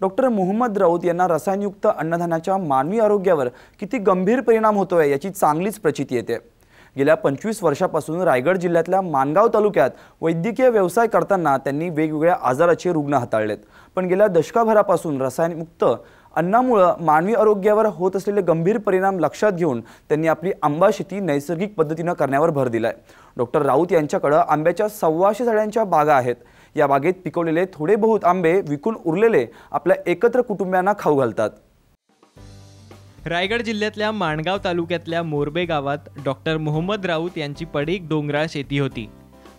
Doctor Mohammed Raut यांना रसायनयुक्त अन्नधान्याच्या मानवी आरोग्यावर किती गंभीर परिणाम होतोय याची चांगलीच प्रचिती येते। गेल्या 25 वर्षापासून रायगड जिल्ह्यातल्या माणगाव तालुक्यात वैद्यकीय व्यवसाय करताना त्यांनी वेगवेगळ्या आजाराचे रुग्ण हाताळलेत। पण गेल्या दशकभरापासून रसायनमुक्त अन्नामुळे मानवी आरोग्यावर होत असलेले गंभीर परिणाम लक्षात घेऊन त्यांनी आपली आंबा शेती नैसर्गिक पद्धतीने करण्यावर भर दिलाय। डॉक्टर राऊत यांच्याकडे आंब्याच्या 125 झाडांच्या बागा आहेत। या बागेत पिकवलेले थोडे बहुत आंबे विकून उरलेले आपल्या एकत्र कुटुंबियांना खाऊ घालतात। रायगड जिल्ह्यातल्या माणगाव तालुक्यातल्या मोरबे गावात डॉक्टर मोहम्मद राऊत यांची पडीक डोंगराळ शेती होती।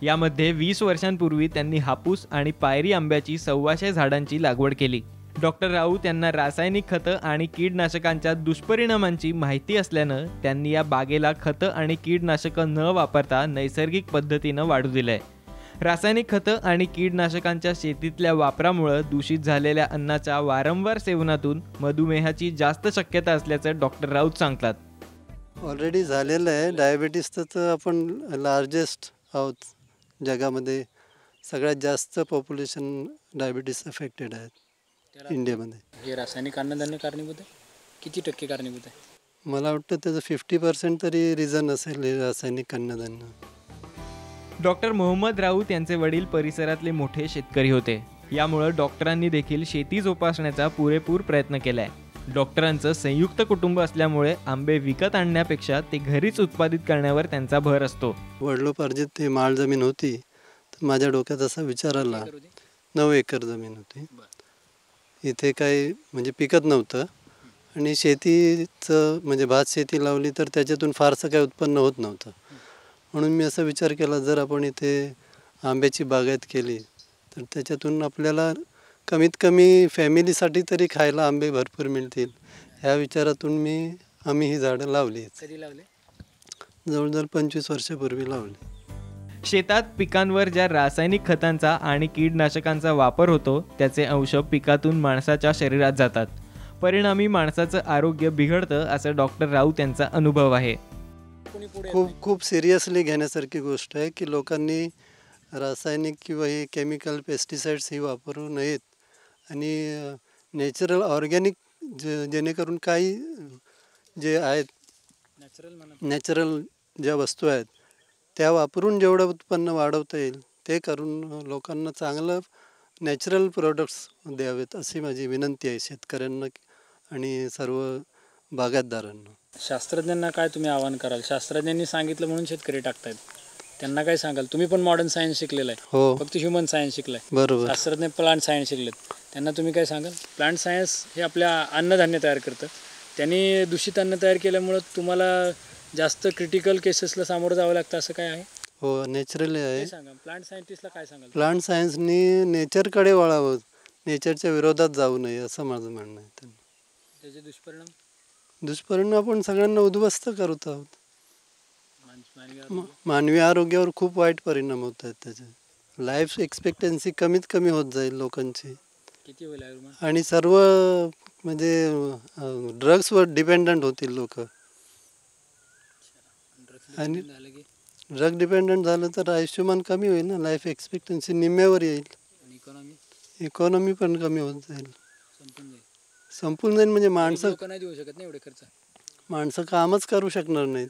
यामध्ये 20 वर्षांपूर्वी त्यांनी हापूस आणि पायरी आंब्याची 125 झाडांची लागवड केली। डॉक्टर राऊत यांना रासायनिक खतं आणि कीडनाशकांच्या दुष्परिणामांची माहिती असल्यानं त्यांनी या बागेला खतं आणि कीडनाशकं न वापरता नैसर्गिक पद्धतीनं वाढू दिलंय। रासायनिक खतं आणि कीडनाशकांच्या शेतीतल्या वापरामुळे दूषित झालेल्या अन्नाच्या वारंवार सेवनातून मधुमेहाची जास्त शक्यता असल्याचं डॉक्टर राऊत सांगतात। ऑलरेडी झालेलं आहे। डायबिटीस तर आपण लार्जेस्ट आहोत जगामध्ये, सगळ्यात जास्त पॉप्युलेशन डायबिटीस अफेक्टेड आहेत इंडियामध्ये। हे रासायनिक अन्नधान्य कारणीभूत आहे, किती टक्के कारणीभूत आहे? मला वाटतं त्याचं 50% तरी रिझन असेल हे रासायनिक अन्नधान्य। डॉक्टर मोहम्मद राऊत यांचे वडील परिसरातले मोठे शेतकरी होते। यामुळे डॉक्टरांनी देखील शेती जोपासण्याचा पुरेपूर प्रयत्न केलाय। डॉक्टरांचं संयुक्त कुटुंब असल्यामुळे आंबे विकत आणण्यापेक्षा ते घरीच उत्पादित करण्यावर त्यांचा भर असतो। वडिलोपार्जित ते माळ जमीन होती, तर माझ्या डोक्यात असा विचार आला, 9 एकर जमीन होती। इथे काही म्हणजे पिकत नव्हतं आणि शेतीचं म्हणजे भात शेती लावली तर त्याच्यातून फारसं काही उत्पन्न होत नव्हतं। म्हणून मी असा विचार केला, जर आपण इथे आंब्याची बागायत केली तर त्याच्यातून आपल्याला कमीत कमी फॅमिलीसाठी तरी खायला आंबे भरपूर मिळतील। ह्या विचारातून आम्ही ही झाडं लावली। कधी लावले? जवळजवळ 25 वर्षापूर्वी लावली। शेतात पिकांवर ज्या रासायनिक खतांचा आणि कीडनाशकांचा वापर होतो त्याचे अंश पिकातून माणसाच्या शरीरात जातात। परिणामी माणसाचं आरोग्य बिघडतं असं डॉक्टर राऊत यांचा अनुभव आहे। खूप सिरियसली घेण्यासारखी गोष्ट आहे की लोकांनी रासायनिक किंवा हे केमिकल पेस्टिसाइड्स ही वापरू नयेत आणि नॅचरल ऑर्गॅनिक जेणेकरून काही जे आहेत नॅचरल ज्या वस्तू आहेत त्या वापरून जेवढं उत्पन्न वाढवता येईल ते करून लोकांना चांगलं नॅचरल प्रोडक्ट्स द्यावेत अशी माझी विनंती आहे शेतकऱ्यांना आणि सर्व बागायतदारांना। शास्त्रज्ञांना काय तुम्ही आवाहन कराल? शास्त्रज्ञांनी सांगितलं म्हणून शेतकरी टाकतायत, त्यांना काय सांगाल? तुम्ही पण मॉडर्न सायन्स शिकलेलं आहे, हो, फक्त ह्युमन सायन्स शिकलाय। बरोबर। शास्त्रज्ञ प्लांट सायन्स शिकलेत, त्यांना तुम्ही काय सांगाल? प्लांट सायन्स हे आपल्या अन्नधान्य तयार करतं, त्यांनी दूषित अन्न तयार केल्यामुळं तुम्हाला जास्त क्रिटिकल केसेसला सामोरं जावं लागतं असं काय आहे? हो, नॅचरली आहे। सांगा, प्लांट सायंटिस्टला काय सांगाल? प्लांट सायन्सनी नेचरकडे वळावं, नेचरच्या विरोधात जाऊ नये असं माझं म्हणणं आहे। त्याचे दुष्परिणाम आपण सगळ्यांना उद्ध्वस्त करत आहोत। मानवी आरोग्यावर खूप वाईट परिणाम होत आहेत त्याचे। लाईफ एक्सपेक्टन्सी कमीत कमी होत जाईल लोकांची, किती होईल आणि सर्व म्हणजे ड्रग्सवर डिपेंडंट होतील लोक। आणि ड्रग डिपेंडंट झालं तर आयुष्यमान कमी होईल ना, लाईफ एक्सपेक्टन्सी निम्म्यावर येईल, इकॉनॉमी पण कमी होत जाईल, संपून जाईल। म्हणजे माणसं नाही देऊ शकत नाही एवढे खर्च, माणसं कामच करू शकणार नाहीत।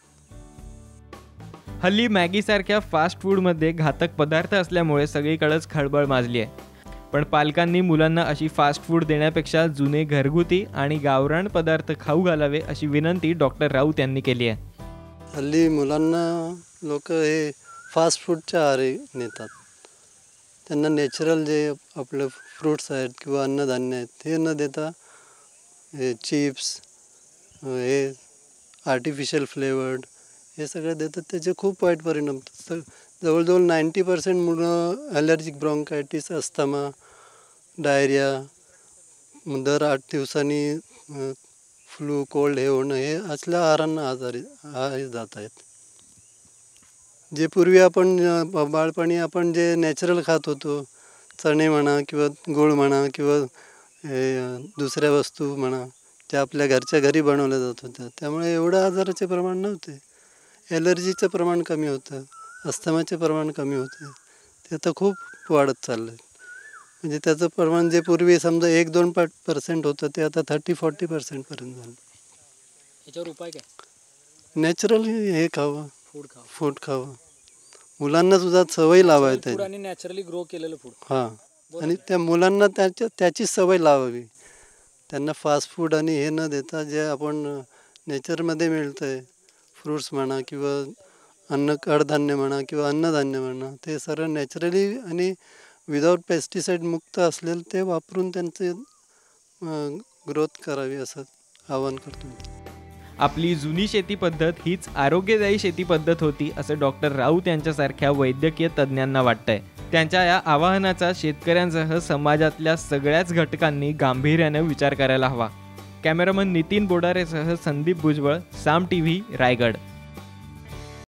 हल्ली मॅगी सारख्या फास्ट फूडमध्ये घातक पदार्थ असल्यामुळे सगळीकडेच खळबळ माजली आहे। पण पालकांनी मुलांना अशी फास्ट फूड देण्यापेक्षा जुने घरगुती आणि गावरान पदार्थ खाऊ घालावे अशी विनंती डॉक्टर राऊत यांनी केली आहे। हल्ली मुलांना लोक हे फास्ट फूडच्या आहारी नेतात, त्यांना नॅचरल जे आपलं फ्रूट्स आहेत किंवा अन्नधान्य आहेत हे न देता हे चिप्स, हे आर्टिफिशियल फ्लेवर्ड हे सगळं देतात, त्याचे खूप वाईट परिणाम। जवळजवळ 90% मुलं ॲलर्जिक ब्रॉन्कायटिस, अस्थमा, डायरिया, दर 8 दिवसांनी फ्लू, कोल्ड हे होणं, हे असल्या आहारांना आहारी जात आहेत। जे पूर्वी आपण बाळपणी आपण जे नॅचरल खात होतो, चणे म्हणा किंवा गूळ म्हणा किंवा दुसऱ्या वस्तू म्हणा, त्या आपल्या घरच्या घरी बनवल्या जात होत्या, त्यामुळे एवढं आजाराचे प्रमाण नव्हते। ॲलर्जीचं प्रमाण कमी होतं, अस्थमाचे प्रमाण कमी होते, ते आता खूप वाढत चाललं आहे। म्हणजे त्याचं प्रमाण जे पूर्वी समजा 1-2% होतं ते आता 30-40% पर्यंत झालं. याच्यावर उपाय काय? नॅचरल हे खावं, फूड खावं. फूड खावं. मुलांना सुद्धा सवय लावायची फूड त्याची. आणि नॅचरली ग्रो केलेलं फूड. हां, आणि त्या मुलांना त्याची सवय लावावी. त्यांना फास्ट फूड आणि हे न देता जे आपण नेचरमध्ये मिळतं आहे, फ्रुट्स म्हणा किंवा कडधान्य म्हणा किंवा अन्नधान्य म्हणा, ते सर्व नॅचरली आणि विदाऊट पेस्टिसाईड मुक्त असलेलं ते वापरून त्यांचे ग्रोथ करावी असं आवाहन करतो मी. आपली जुनी शेती पद्धत हीच आरोग्यदायी शेती पद्धत होती असं डॉक्टर राऊत यांच्यासारख्या वैद्यकीय तज्ज्ञांना वाटतंय. त्यांच्या या आवाहनाचा शेतकऱ्यांसह समाजातल्या सगळ्याच घटकांनी गांभीर्याने विचार करायला हवा. कॅमेरामन नितीन बोडारेसह संदीप भुजबळ, साम टीव्ही, रायगड.